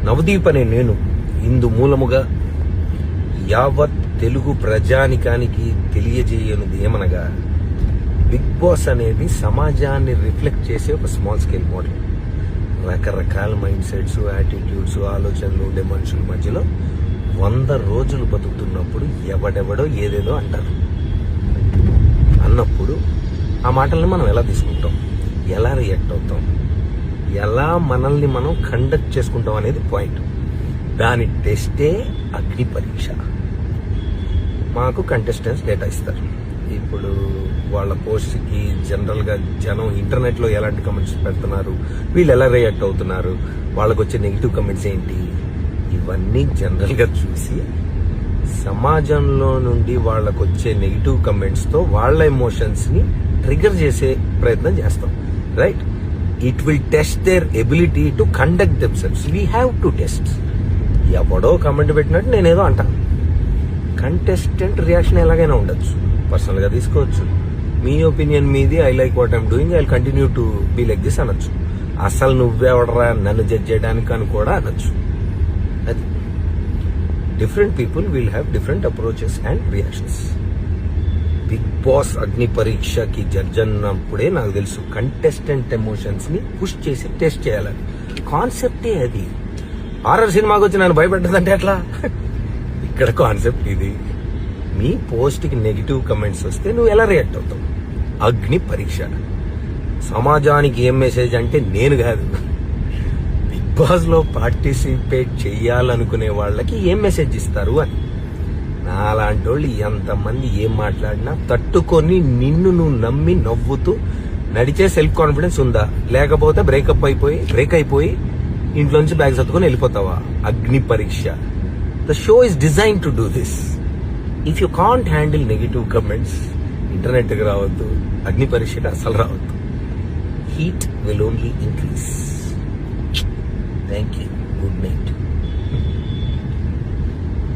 నవదీప్ అనే నేను ఇందు మూలముగా యావత్ తెలుగు ప్రజానికానికి తెలియజేయనిది ఏమనగా, బిగ్ బాస్ అనేది సమాజాన్ని రిఫ్లెక్ట్ చేసే ఒక స్మాల్ స్కేల్ మోడల్. రకరకాల మైండ్ సెట్స్, యాటిట్యూడ్స్, ఆలోచనలు ఉండే మనుషుల మధ్యలో 100 రోజులు బతుకుతున్నప్పుడు ఎవడెవడో ఏదేదో అంటారు. అన్నప్పుడు ఆ మాటల్ని మనం ఎలా తీసుకుంటాం, ఎలా రియాక్ట్ అవుతాం, ఎలా మనల్ని మనం కండక్ట్ చేసుకుంటాం అనేది పాయింట్. దాని టెస్టే అగ్ని పరీక్ష. మాకు కంటెస్టెంట్స్ డేటా ఇస్తారు. ఇప్పుడు వాళ్ళ పోస్ట్కి జనరల్గా జనం ఇంటర్నెట్లో ఎలాంటి కమెంట్స్ పెడుతున్నారు, వీళ్ళు ఎలా రియాక్ట్ అవుతున్నారు, వాళ్ళకు వచ్చే నెగిటివ్ కమెంట్స్ ఏంటి, ఇవన్నీ జనరల్గా చూసి సమాజంలో నుండి వాళ్ళకు వచ్చే నెగిటివ్ కమెంట్స్తో వాళ్ళ ఎమోషన్స్ని ట్రిగర్ చేసే ప్రయత్నం చేస్తాం. Right? It will test their ability to conduct themselves. We have to test. ఎవడో కమెంట్ పెట్టినట్టు నేనేదో అంటాను. కంటెస్టెంట్ రియాక్షన్ ఎలాగైనా ఉండొచ్చు, పర్సనల్గా తీసుకోవచ్చు. మీ ఒపీనియన్ మీది, I like what I'm doing, I will continue to be like this అనొచ్చు. అసలు నువ్వెవడరా నన్ను జడ్జ్ చేయడానికి అని కూడా అనొచ్చు. అది different people will have different approaches and reactions. Bigg Boss అగ్ని పరీక్షకి జడ్జ్ అన్నప్పుడే నాకు తెలుసు కంటెస్టెంట్ ఎమోషన్స్ ని పుష్ చేసి టెస్ట్ చేయాలని. కాన్సెప్టే అది. హారర్ సినిమాకి వచ్చి నన్ను భయపెట్టదంటే ఎట్లా? ఇక్కడ కాన్సెప్ట్ ఇది. మీ పోస్ట్కి నెగిటివ్ కమెంట్స్ వస్తే నువ్వు ఎలా రియాక్ట్ అవుతావు? అగ్ని పరీక్ష. సమాజానికి ఏం మెసేజ్ అంటే నేను కాదు, బిగ్ బాస్ లో పార్టిసిపేట్ చెయ్యాలనుకునే వాళ్ళకి ఏం మెసేజ్ ఇస్తారు అని. నాలాంటి వాళ్ళు ఎంతమంది ఏం మాట్లాడినా తట్టుకొని నిన్ను నువ్వు నమ్మి నవ్వుతూ నడిచే సెల్ఫ్ కాన్ఫిడెన్స్ ఉందా? లేకపోతే బ్రేక్ అయిపోయి ఇంట్లోంచి బ్యాగ్ సర్దుకొని వెళ్ళిపోతావా? అగ్ని పరీక్ష. The show is design to do this. If you can't handle negative comments, ఇంటర్నెట్కి రావద్దు, అగ్ని పరీక్షకి అసలు రావద్దు. Heat will only increase.